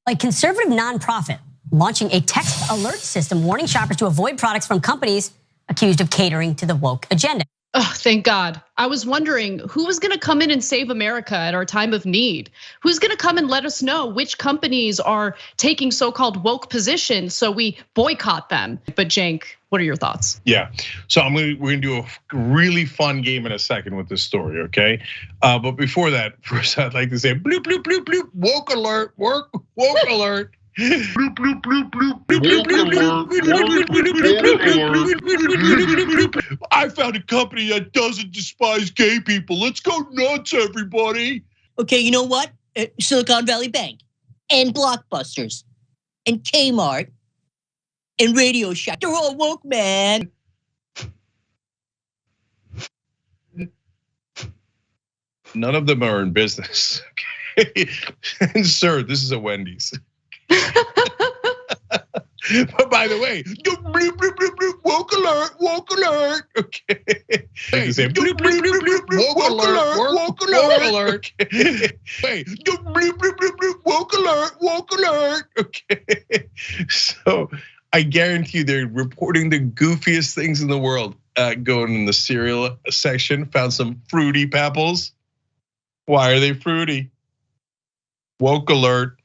Like conservative nonprofit launching a text alert system warning shoppers to avoid products from companies accused of catering to the woke agenda. Oh, thank God. I was wondering who was gonna come in and save America at our time of need? Who's gonna come and let us know which companies are taking so-called woke positions so we boycott them? But Cenk, what are your thoughts? Yeah, so we're gonna do a really fun game in a second with this story, okay? But before that, first I'd like to say bloop, bloop, bloop, bloop, woke alert, woke alert. Bloop, bloop, bloop, bloop, bloop, bloop, bloop. I found a company that doesn't despise gay people. Let's go nuts, everybody. Okay, you know what? Silicon Valley Bank and Blockbusters and Kmart and Radio Shack, they're all woke, man. None of them are in business. Okay? And sir, this is a Wendy's. But by the way, bloop, bloop, bloop, bloop, woke alert, okay. You say bloop, bloop, bloop, bloop, bloop, woke alert. Hey, bloop, bloop, bloop, bloop, woke alert, okay. So I guarantee you they're reporting the goofiest things in the world. Going in the cereal section, found some fruity pebbles. Why are they fruity? Woke alert.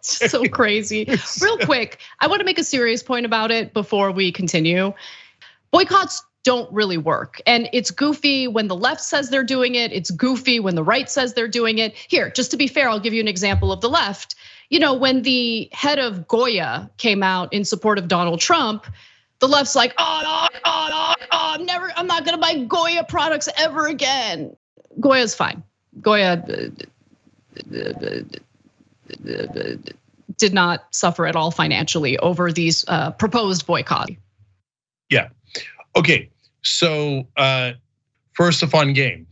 So crazy. Real quick, I want to make a serious point about it before we continue. Boycotts don't really work. And it's goofy when the left says they're doing it. It's goofy when the right says they're doing it. Here, just to be fair, I'll give you an example of the left. You know, when the head of Goya came out in support of Donald Trump, the left's like, I'm not gonna buy Goya products ever again. Goya's fine. Goya did not suffer at all financially over these proposed boycotts. Yeah, okay, so first a fun game.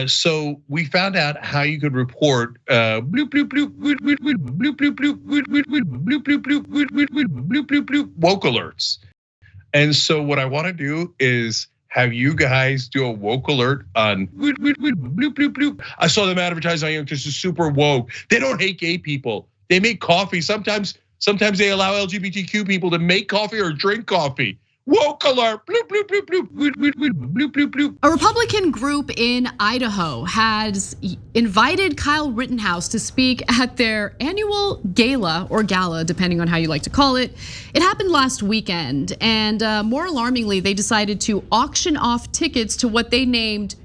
So we found out how you could report bloop bloop bloop bloop bloop bloop bloop bloop bloop bloop bloop bloop bloop bloop woke alerts. And so what I want to do is have you guys do a woke alert on bloop bloop bloop. I saw them advertising on you because it's super woke. They don't hate gay people. They make coffee. Sometimes they allow LGBTQ people to make coffee or drink coffee. Woke alert, bloop, bloop, bloop, bloop, bloop, bloop, bloop, bloop, bloop. A Republican group in Idaho has invited Kyle Rittenhouse to speak at their annual gala, or gala, depending on how you like to call it. It happened last weekend, and more alarmingly, they decided to auction off tickets to what they named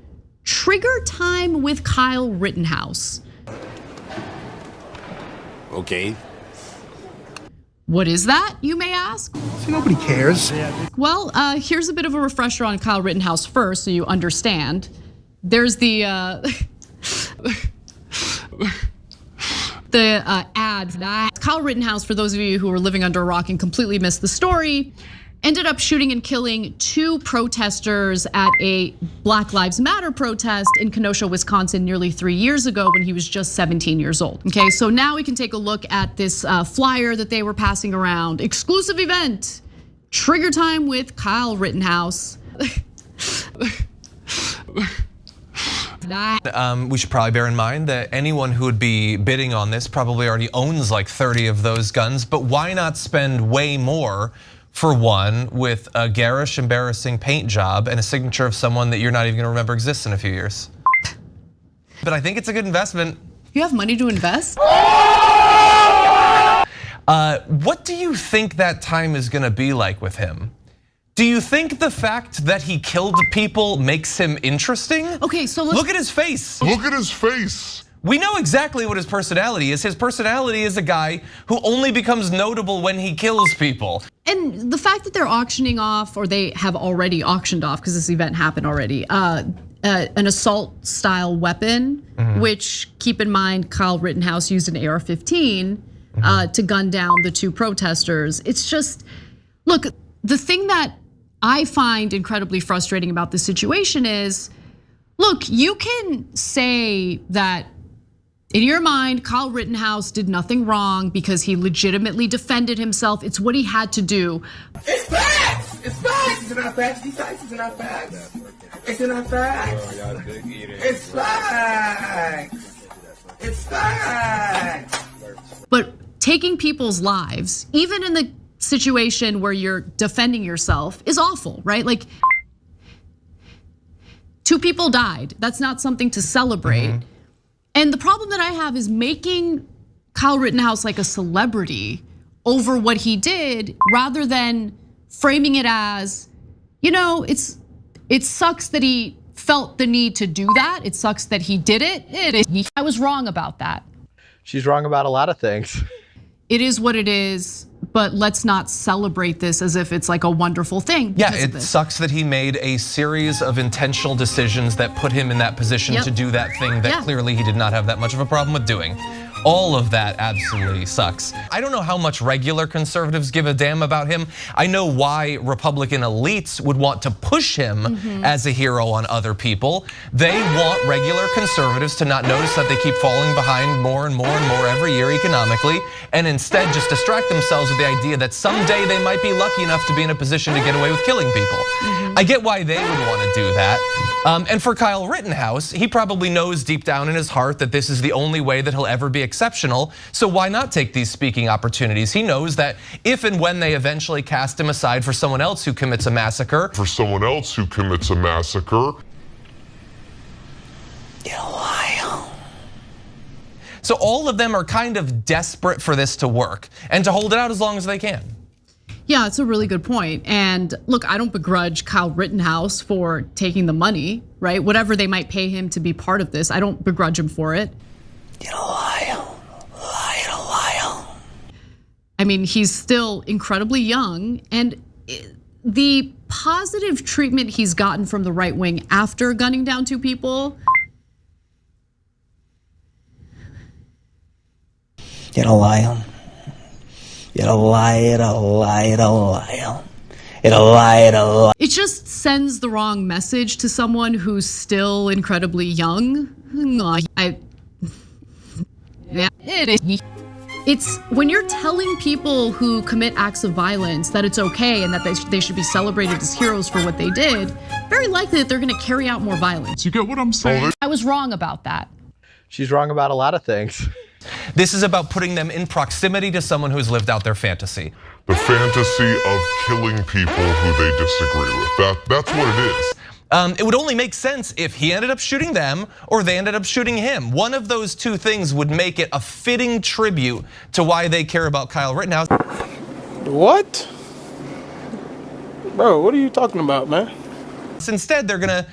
Trigger Time with Kyle Rittenhouse. Okay. What is that, you may ask? See, nobody cares. Well, here's a bit of a refresher on Kyle Rittenhouse first, so you understand. There's the ad. Kyle Rittenhouse, for those of you who are living under a rock and completely missed the story, ended up shooting and killing 2 protesters at a Black Lives Matter protest in Kenosha, Wisconsin, nearly 3 years ago when he was just 17 years old. Okay, so now we can take a look at this flyer that they were passing around. Exclusive event, Trigger Time with Kyle Rittenhouse. We should probably bear in mind that anyone who would be bidding on this probably already owns like 30 of those guns, but why not spend way more for one with a garish, embarrassing paint job and a signature of someone that you're not even gonna remember exists in a few years? But I think it's a good investment. You have money to invest? What do you think that time is gonna be like with him? Do you think the fact that he killed people makes him interesting? Okay, so look at his face. Look at his face. We know exactly what his personality is. His personality is a guy who only becomes notable when he kills people. And the fact that they're auctioning off, or they have already auctioned off, because this event happened already, an assault style weapon, which, keep in mind, Kyle Rittenhouse used an AR-15 to gun down the 2 protesters. It's just, look, the thing that I find incredibly frustrating about this situation is, look, you can say that in your mind, Kyle Rittenhouse did nothing wrong because he legitimately defended himself. It's what he had to do. It's facts. It's facts. It's not facts. These facts is not facts. It's not facts. It's facts. It's facts. But taking people's lives, even in the situation where you're defending yourself, is awful, right? Like 2 people died. That's not something to celebrate. And the problem that I have is making Kyle Rittenhouse like a celebrity over what he did, rather than framing it as, it sucks that he felt the need to do that. It sucks that he did it. I was wrong about that. She's wrong about a lot of things. It is what it is, but let's not celebrate this as if it's like a wonderful thing. Yeah, it sucks that he made a series of intentional decisions that put him in that position to do that thing that clearly he did not have that much of a problem with doing. All of that absolutely sucks. I don't know how much regular conservatives give a damn about him. I know why Republican elites would want to push him as a hero on other people. They want regular conservatives to not notice that they keep falling behind more and more and more every year economically, and instead just distract themselves with the idea that someday they might be lucky enough to be in a position to get away with killing people. I get why they would want to do that. And for Kyle Rittenhouse, he probably knows deep down in his heart that this is the only way that he'll ever be exceptional. So why not take these speaking opportunities? He knows that if and when they eventually cast him aside for someone else who commits a massacre. So all of them are kind of desperate for this to work and to hold it out as long as they can. Yeah, it's a really good point. And look, I don't begrudge Kyle Rittenhouse for taking the money, right? Whatever they might pay him to be part of this, I don't begrudge him for it. I mean, he's still incredibly young, and the positive treatment he's gotten from the right wing after gunning down 2 people. It just sends the wrong message to someone who's still incredibly young. It's when you're telling people who commit acts of violence that it's okay and that they should be celebrated as heroes for what they did, very likely that they're gonna carry out more violence. You get what I'm saying? I was wrong about that. She's wrong about a lot of things. This is about putting them in proximity to someone who's lived out their fantasy. The fantasy of killing people who they disagree with. That's what it is. It would only make sense if he ended up shooting them or they ended up shooting him. One of those 2 things would make it a fitting tribute to why they care about Kyle Rittenhouse. What? Bro, what are you talking about, man? Instead, they're gonna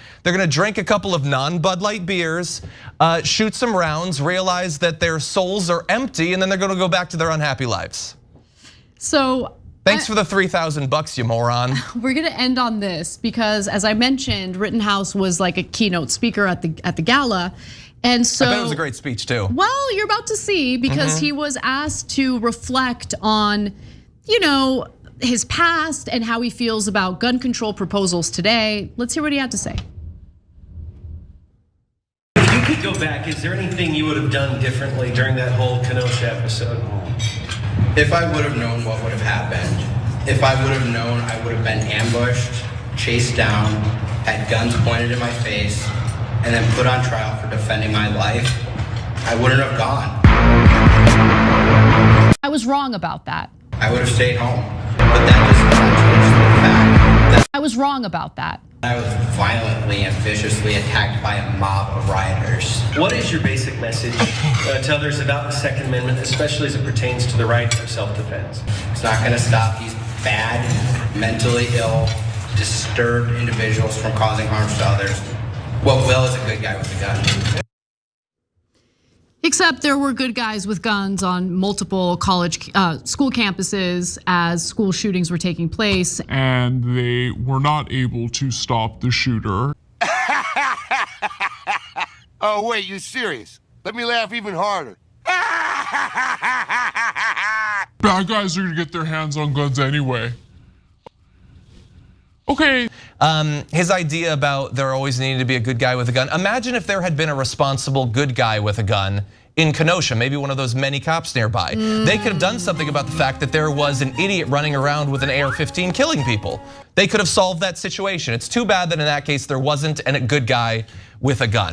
drink a couple of non-Bud Light beers, shoot some rounds, realize that their souls are empty, and then they're gonna go back to their unhappy lives. So thanks for the $3,000, you moron. We're gonna end on this because, as I mentioned, Rittenhouse was like a keynote speaker at the gala. And so I bet it was a great speech too. Well, you're about to see, because he was asked to reflect on, his past and how he feels about gun control proposals today. Let's hear what he had to say. If you could go back, is there anything you would have done differently during that whole Kenosha episode? If I would have known what would have happened, if I would have known I would have been ambushed, chased down, had guns pointed in my face, and then put on trial for defending my life, I wouldn't have gone. I was wrong about that. I would have stayed home. But that does not change the fact that I was wrong about that. I was violently and viciously attacked by a mob of rioters. What is your basic message to others about the Second Amendment, especially as it pertains to the right of self-defense? It's not going to stop these bad, mentally ill, disturbed individuals from causing harm to others. What will is a good guy with a gun. Except there were good guys with guns on multiple school campuses as school shootings were taking place. And they were not able to stop the shooter. Oh, wait, you serious? Let me laugh even harder. Bad guys are gonna get their hands on guns anyway. Okay. His idea about there always needed to be a good guy with a gun. Imagine if there had been a responsible good guy with a gun in Kenosha, maybe one of those many cops nearby. They could have done something about the fact that there was an idiot running around with an AR-15 killing people. They could have solved that situation. It's too bad that in that case there wasn't a good guy with a gun.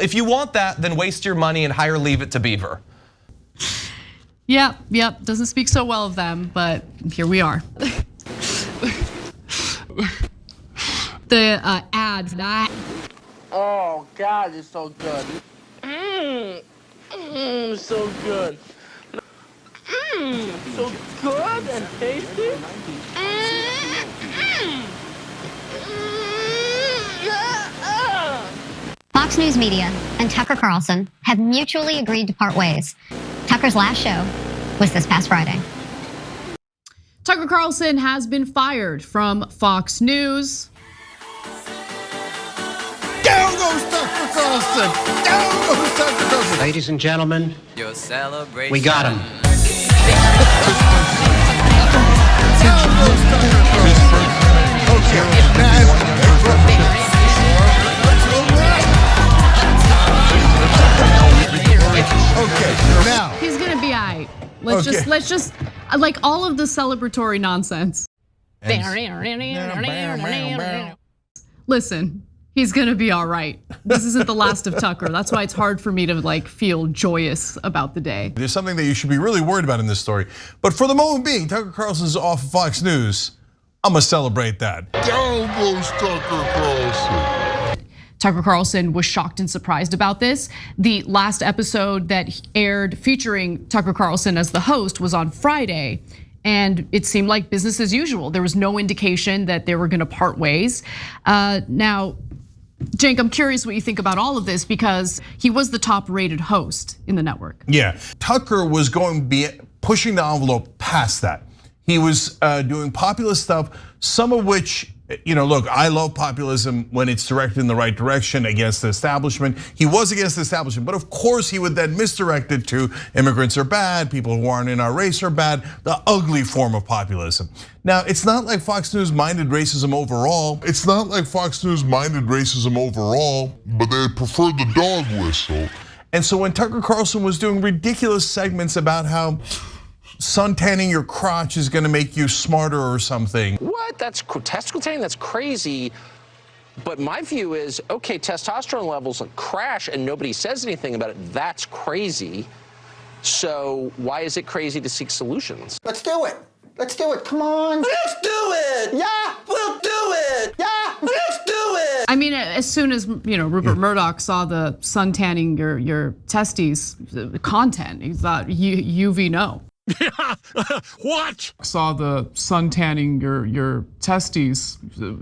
If you want that, then waste your money and hire Leave It to Beaver. Yep, doesn't speak so well of them, but here we are. The ad for that. Oh God, it's so good. So good. So good and tasty. Fox News Media and Tucker Carlson have mutually agreed to part ways. Tucker's last show was this past Friday. Tucker Carlson has been fired from Fox News. Down goes Tucker Carlson! Down goes Tucker Carlson! Ladies and gentlemen, we got him. Down goes Tucker Okay, now He's gonna be aight. Let's just like all of the celebratory nonsense. Listen, he's gonna be all right. This isn't the last of Tucker. That's why it's hard for me to like feel joyous about the day. there's something that you should be really worried about in this story. But for the moment being, Tucker Carlson's off of Fox News. I'm gonna celebrate that. Down goes Tucker Carlson. Tucker Carlson was shocked and surprised about this. The last episode that aired featuring Tucker Carlson as the host was on Friday, and it seemed like business as usual. There was no indication that they were gonna part ways. Now, Cenk, I'm curious what you think about all of this because he was the top rated host in the network. Yeah, Tucker was going to be pushing the envelope past that. He was doing populist stuff, some of which, look, I love populism when it's directed in the right direction against the establishment. He was against the establishment, but of course he would then misdirect it to immigrants are bad, people who aren't in our race are bad, the ugly form of populism. Now, it's not like Fox News minded racism overall. It's not like Fox News minded racism overall, but they preferred the dog whistle. And so when Tucker Carlson was doing ridiculous segments about how suntanning your crotch is gonna make you smarter or something. What? That's testicle tanning? That's crazy. But my view is, okay, testosterone levels crash and nobody says anything about it. That's crazy. So why is it crazy to seek solutions? Let's do it. Let's do it. Come on. Let's do it. Yeah, we'll do it. Yeah, let's do it. I mean, as soon as Rupert Murdoch saw the suntanning your testes content, he thought UV no. What? I saw the suntanning your testes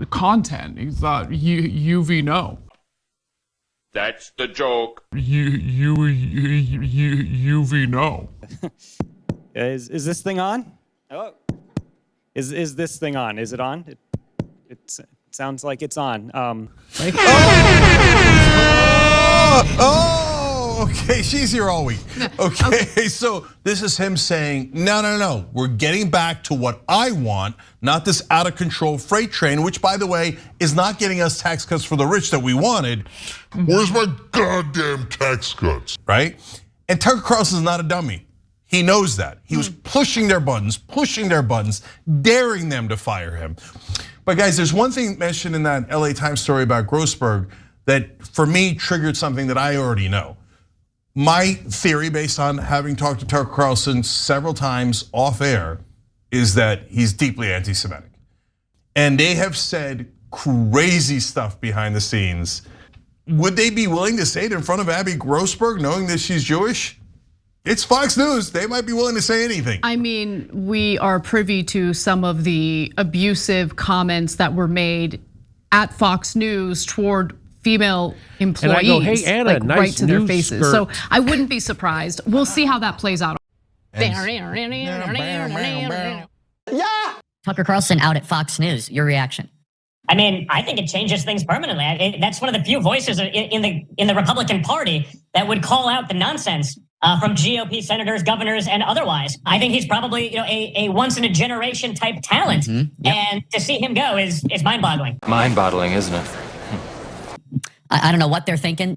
content. He thought UV no. That's the joke. UV no. Is this thing on? Hello? Is this thing on? Is it on? It sounds like it's on. Okay, she's here all week. Okay, so this is him saying, no, we're getting back to what I want, not this out of control freight train, which by the way, is not getting us tax cuts for the rich that we wanted. Where's my goddamn tax cuts? Right? And Tucker Carlson's not a dummy. He knows that. He was pushing their buttons, daring them to fire him. But guys, there's one thing mentioned in that LA Times story about Grossberg that for me triggered something that I already know. My theory, based on having talked to Tucker Carlson several times off air, is that he's deeply anti-Semitic. And they have said crazy stuff behind the scenes. Would they be willing to say it in front of Abby Grossberg, knowing that she's Jewish? It's Fox News, they might be willing to say anything. I mean, we are privy to some of the abusive comments that were made at Fox News toward female employees, and I go, hey, Anna, like nice right to their new faces. skirt. So I wouldn't be surprised. We'll see how that plays out. Yeah. Tucker Carlson out at Fox News. Your reaction? I mean, I think it changes things permanently. That's one of the few voices in the Republican Party that would call out the nonsense from GOP senators, governors, and otherwise. I think he's probably a once in a generation type talent, and to see him go is mind-boggling. Mind-boggling, isn't it? I don't know what they're thinking.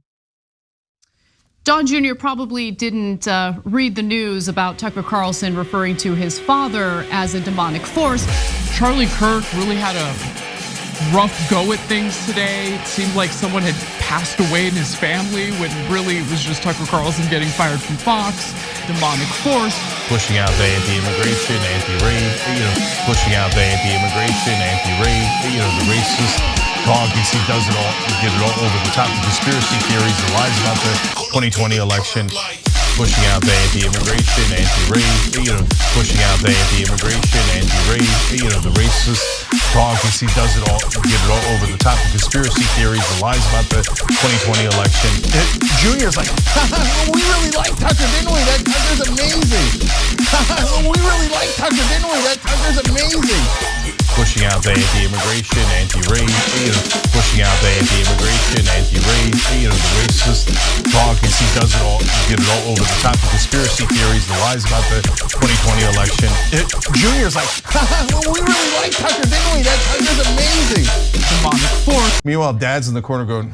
Don Jr. probably didn't read the news about Tucker Carlson referring to his father as a demonic force. Charlie Kirk really had a rough go at things today. It seemed like someone had passed away in his family when really it was just Tucker Carlson getting fired from Fox. Demonic force. Pushing out the anti-immigration, anti-rape, pushing out the anti-immigration, anti-rape, the racist talk. He does it all, get it all over the top. The conspiracy theories, the lies about the 2020 election. Pushing out the anti-immigration, anti-rape, pushing out the anti-immigration, anti-rape, the racist talk. He does it all, get it all over the top. The conspiracy theories, the lies about the 2020 election. Junior's like, well, we really like Tucker, didn't we? That Tucker's amazing. Well, we really like Tucker, didn't we? That Tucker's amazing. Pushing out the anti-immigration, anti-rape, pushing out the anti-immigration, anti-rape, the racist talk. He does it all, get it all over the top. The conspiracy theories, the lies about the 2020 election. Junior's like, well, we really like Tucker, didn't we? That Tucker's amazing. Demonic force. Meanwhile, Dad's in the corner going,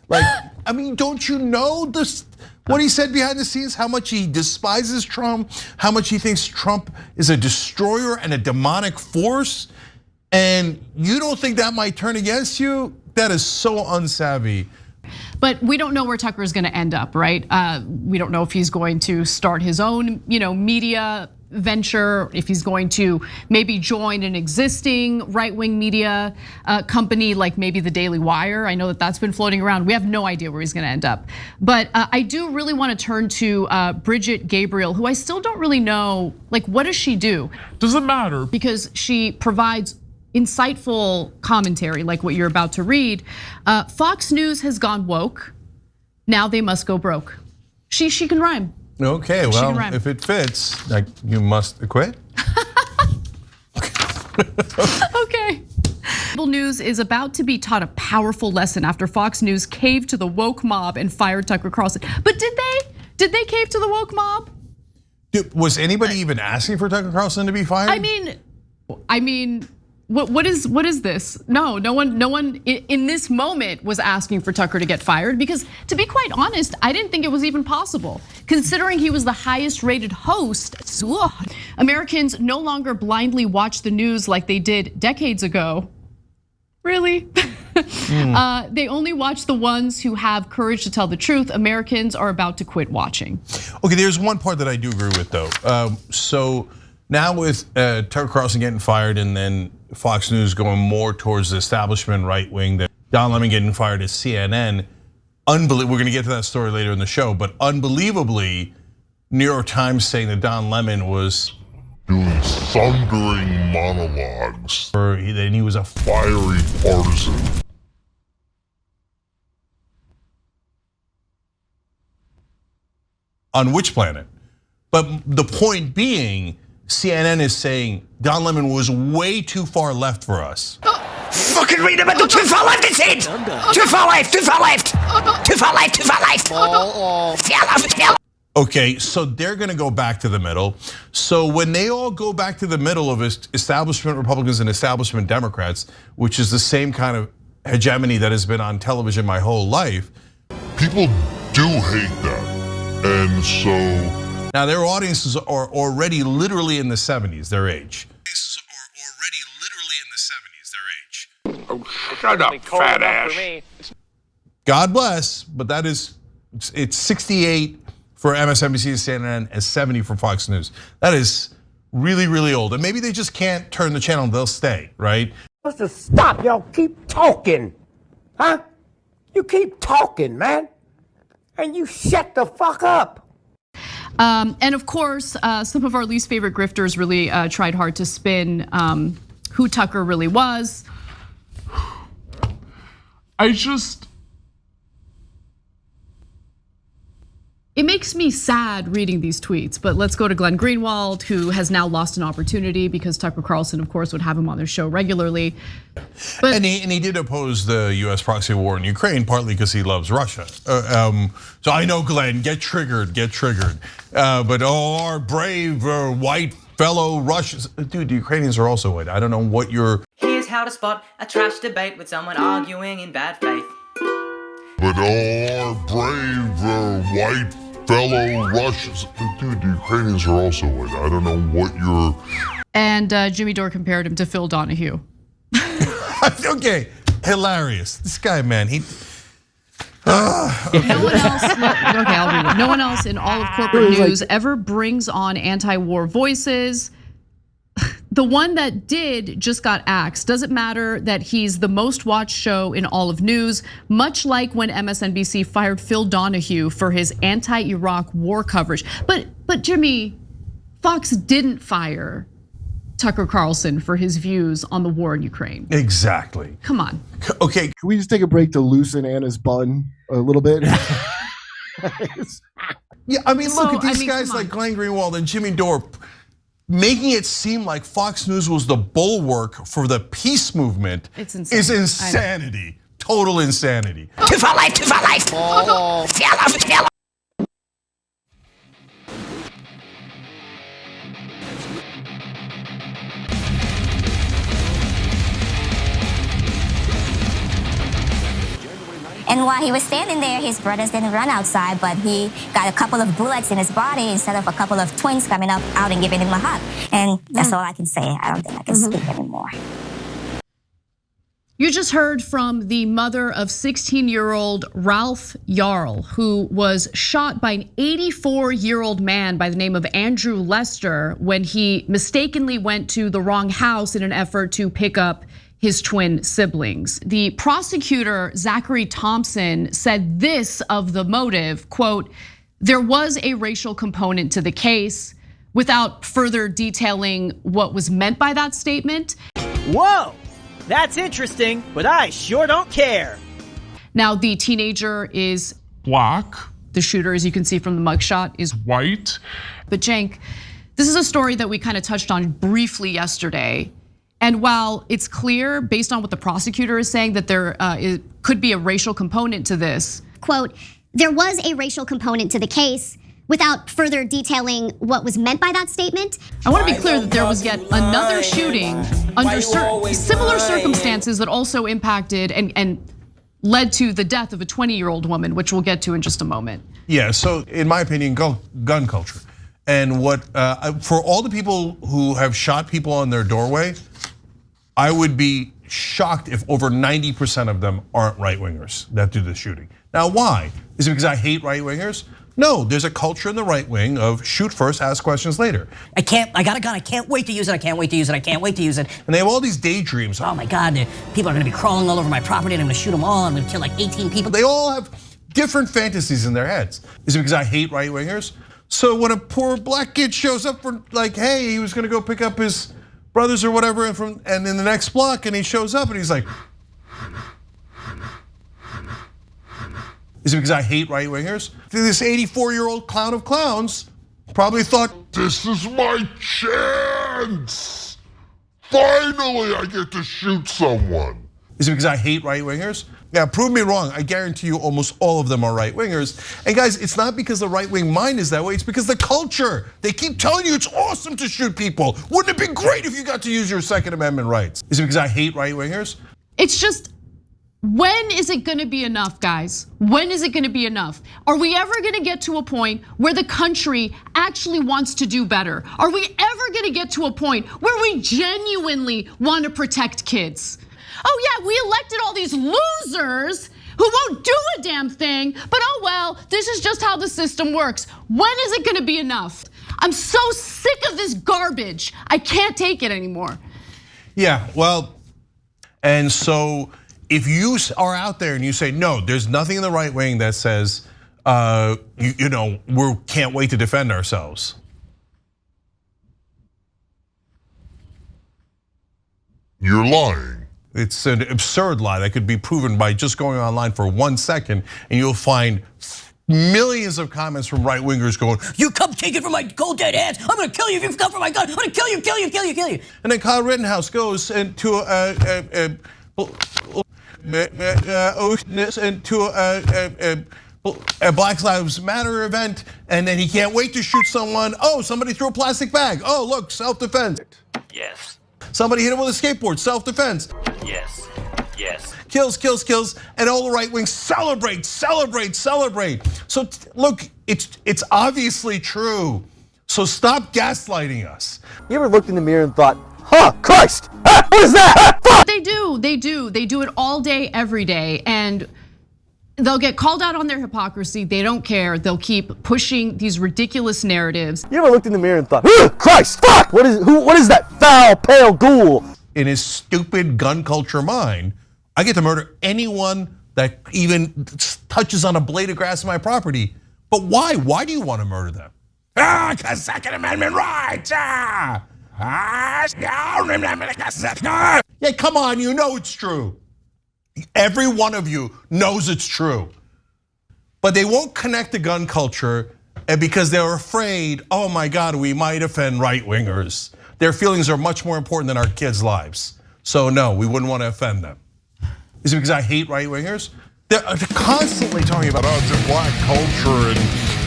like, I mean, don't you know this? What he said behind the scenes, how much he despises Trump, how much he thinks Trump is a destroyer and a demonic force, and you don't think that might turn against you? That is so unsavvy. But we don't know where Tucker is going to end up, right? We don't know if he's going to start his own, media venture, if he's going to maybe join an existing right-wing media company like maybe the Daily Wire. I know that that's been floating around. We have no idea where he's going to end up. But I do really want to turn to Bridget Gabriel, who I still don't really know, like, what does she do? Doesn't matter. Because she provides insightful commentary like what you're about to read. Fox News has gone woke. Now they must go broke. She can rhyme. Okay, well, if it fits, like, you must quit. Okay. Cable News is about to be taught a powerful lesson after Fox News caved to the woke mob and fired Tucker Carlson. But did they? Did they cave to the woke mob? Was anybody even asking for Tucker Carlson to be fired? I mean, what is this? No one in this moment was asking for Tucker to get fired, because to be quite honest, I didn't think it was even possible. Considering he was the highest rated host, Americans no longer blindly watch the news like they did decades ago. Really? They only watch the ones who have courage to tell the truth. Americans are about to quit watching. Okay, there's one part that I do agree with though. So now with Tucker Carlson getting fired and then Fox News going more towards the establishment right wing, that Don Lemon getting fired at CNN, we're gonna get to that story later in the show, but unbelievably, New York Times saying that Don Lemon was doing thundering monologues. Then he was a fiery partisan. On which planet? But the point being, CNN is saying Don Lemon was way too far left for us. Fucking read about the too far left, it's it! Too far left, too far left! Too far left, too far left! Okay, so they're gonna go back to the middle. So when they all go back to the middle of establishment Republicans and establishment Democrats, which is the same kind of hegemony that has been on television my whole life. People do hate that, and so. Now their audiences are already literally in the 70s, their age. Oh, shut up, fat ass. God bless, but it's 68 for MSNBC and CNN and 70 for Fox News. That is really, really old. And maybe they just can't turn the channel, they'll stay, right? What's to stop y'all keep talking? Huh? You keep talking, man. And you shut the fuck up. And of course, some of our least favorite grifters really tried hard to spin who Tucker really was. It makes me sad reading these tweets, but let's go to Glenn Greenwald, who has now lost an opportunity because Tucker Carlson, of course, would have him on their show regularly. But and he did oppose the US proxy war in Ukraine, partly because he loves Russia. So I know, Glenn, get triggered. But our brave white fellow Russians, dude, the Ukrainians are also white. I don't know what you're. Here's how to spot a trash debate with someone arguing in bad faith. But our brave white fellow Russians, dude, the Ukrainians are also white. I don't know what you're. And Jimmy Dore compared him to Phil Donahue. Okay, hilarious. This guy, man, he. No one else. Okay, I'll read it. No one else in all of corporate news ever brings on anti-war voices. The one that did just got axed. Doesn't matter that he's the most watched show in all of news, much like when MSNBC fired Phil Donahue for his anti-Iraq war coverage. But Jimmy, Fox didn't fire Tucker Carlson for his views on the war in Ukraine. Exactly. Come on. Okay. Can we just take a break to loosen Anna's bun a little bit? Yeah, I mean, look at these guys like Glenn Greenwald and Jimmy Dore making it seem like Fox News was the bulwark for the peace movement. It's insane. Is insanity. Total insanity. Two for life, two for life. Oh. Yellow. And while he was standing there, his brothers didn't run outside, but he got a couple of bullets in his body instead of a couple of twins coming up out and giving him a hug. And that's all I can say. I don't think I can speak anymore. You just heard from the mother of 16-year-old Ralph Yarl, who was shot by an 84-year-old man by the name of Andrew Lester when he mistakenly went to the wrong house in an effort to pick up his twin siblings. The prosecutor, Zachary Thompson, said this of the motive, quote, "There was a racial component to the case," without further detailing what was meant by that statement. Whoa, that's interesting, but I sure don't care. Now, the teenager is black. The shooter, as you can see from the mugshot, is white. But Cenk, this is a story that we kind of touched on briefly yesterday. And while it's clear, based on what the prosecutor is saying, that there could be a racial component to this. Quote, "There was a racial component to the case," without further detailing what was meant by that statement. I want to be clear that there was yet another shooting under similar circumstances that also impacted and led to the death of a 20-year-old woman, which we'll get to in just a moment. Yeah, so in my opinion, gun culture. And what, for all the people who have shot people on their doorway, I would be shocked if over 90% of them aren't right-wingers that do the shooting. Now, why? Is it because I hate right-wingers? No, there's a culture in the right wing of shoot first, ask questions later. I got a gun, I can't wait to use it, I can't wait to use it, I can't wait to use it. And they have all these daydreams. Oh my God, people are gonna be crawling all over my property and I'm gonna shoot them all, I'm gonna kill like 18 people. They all have different fantasies in their heads. Is it because I hate right-wingers? So when a poor black kid shows up for like, hey, he was gonna go pick up his brothers or whatever, and in the next block, and he shows up and he's like, is it because I hate right-wingers? This 84-year-old clown of clowns probably thought, this is my chance. Finally, I get to shoot someone. Is it because I hate right-wingers? Yeah, prove me wrong. I guarantee you almost all of them are right-wingers. And guys, it's not because the right-wing mind is that way, it's because the culture. They keep telling you it's awesome to shoot people. Wouldn't it be great if you got to use your Second Amendment rights? Is it because I hate right-wingers? It's just, when is it gonna be enough, guys? When is it gonna be enough? Are we ever gonna get to a point where the country actually wants to do better? Are we ever gonna get to a point where we genuinely wanna protect kids? Oh yeah, we elected all these losers who won't do a damn thing, but oh well, this is just how the system works. When is it gonna be enough? I'm so sick of this garbage. I can't take it anymore. Yeah, well, and so if you are out there and you say, no, there's nothing in the right wing that says, we can't wait to defend ourselves. You're lying. It's an absurd lie that could be proven by just going online for 1 second, and you'll find millions of comments from right wingers going, "You come take it from my cold dead hands. I'm gonna kill you if you come for my gun. I'm gonna kill you, kill you, kill you, kill you." And then Kyle Rittenhouse goes into a Black Lives Matter event, and then he can't wait to shoot someone. Oh, somebody threw a plastic bag. Oh, look, self-defense. Yes. Somebody hit him with a skateboard, self-defense. Yes. Yes. Kills, kills, kills, and all the right wings celebrate, celebrate, celebrate. So look, it's obviously true. So stop gaslighting us. You ever looked in the mirror and thought, huh, Christ, what is that? They do it all day, every day, and they'll get called out on their hypocrisy. They don't care. They'll keep pushing these ridiculous narratives. You ever looked in the mirror and thought, Christ, fuck, what is that foul, pale ghoul? In his stupid gun culture mind, I get to murder anyone that even touches on a blade of grass on my property. But why? Why do you want to murder them? Because Second Amendment rights. Yeah, come on, you know it's true. Every one of you knows it's true. But they won't connect the gun culture because they're afraid, oh my God, we might offend right-wingers. Their feelings are much more important than our kids' lives. So no, we wouldn't want to offend them. Is it because I hate right-wingers? They're constantly talking about Black culture and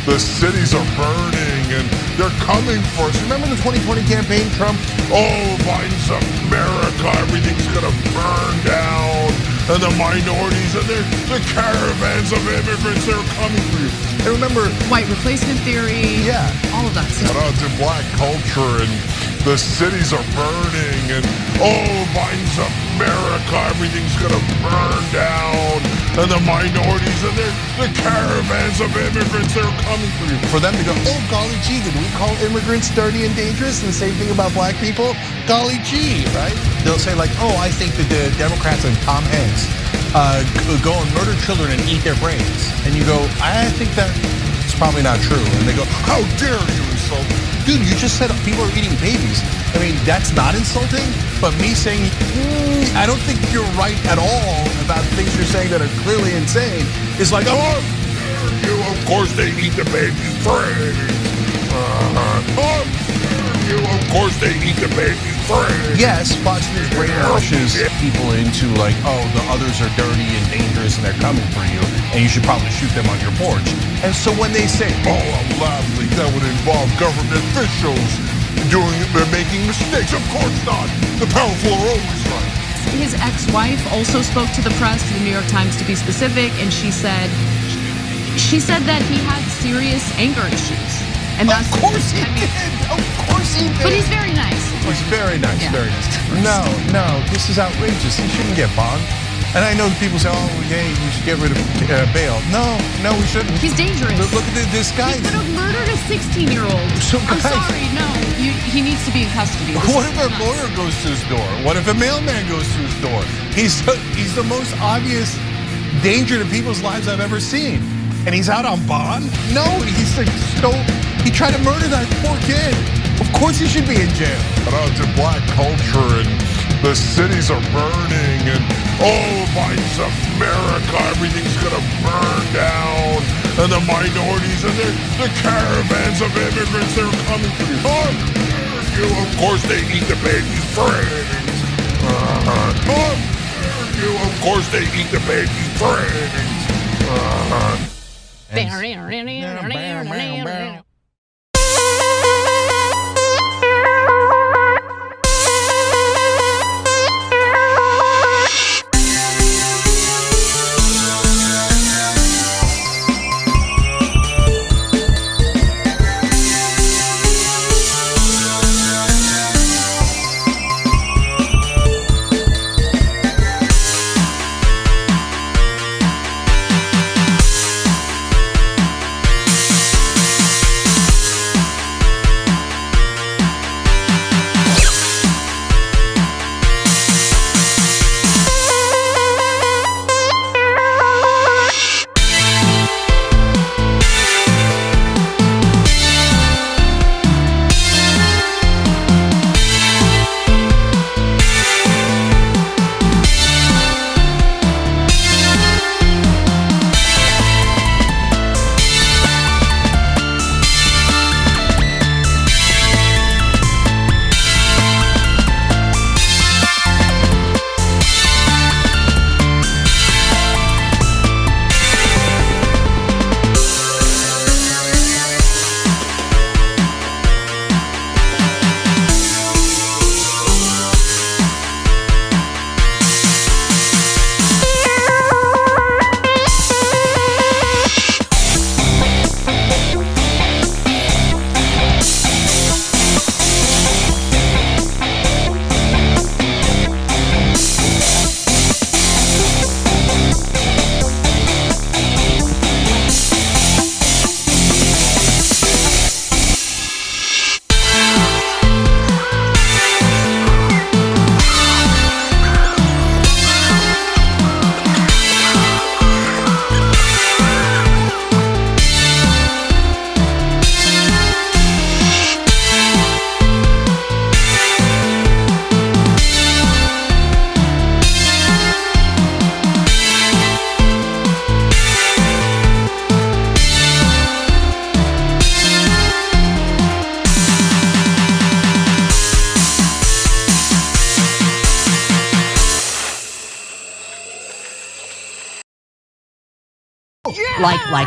the cities are burning and they're coming for us. Remember the 2020 campaign, Trump? Oh, Biden's America, everything's gonna burn down. And the minorities and the caravans of immigrants, they're coming for you. And remember, white replacement theory, yeah, all of that stuff. Shout out to Black culture and the cities are burning and oh, Biden's America, everything's gonna burn down. And the minorities and the caravans of immigrants, they're coming for you. For them to go, oh, golly gee, did we call immigrants dirty and dangerous? And the same thing about black people? Golly gee, right? They'll say like, oh, I think that the Democrats and Tom Hanks go and murder children and eat their brains. And you go, I think that's probably not true. And they go, how dare you insult? Dude, you just said people are eating babies. I mean, that's not insulting, but me saying, I don't think you're right at all about things you're saying that are clearly insane is like, oh, you, of course they eat the baby's brains. You, of course they eat the baby's brains. Yes, Fox News brainwashes people into like, oh, the others are dirty and dangerous and they're coming for you, and you should probably shoot them on your porch. And so when they say, oh, unlovely, that would involve government officials they're making mistakes. Of course not. The powerful are always right. His ex-wife also spoke to the press, to the New York Times to be specific, and she said that he had serious anger issues. And that's, of course he did. Of course he did. But he's very nice. He's very nice, yeah. Very nice. No, this is outrageous. He shouldn't get bond. And I know people say, oh, yeah, we should get rid of bail. No, we shouldn't. He's dangerous. Look at this guy. He could have murdered a 16-year-old. So I'm sorry, no, he needs to be in custody. What if a lawyer goes to his door? What if a mailman goes to his door? He's the most obvious danger to people's lives I've ever seen. And he's out on bond? No, he tried to murder that poor kid. Of course he should be in jail. Shout out to Black culture and the cities are burning and oh, Biden's America, everything's gonna burn down. And the minorities and the caravans of immigrants, they're coming for you. Oh, you, of course they eat the baby's brains. Oh, you, of course they eat the baby's brains. Like. Like.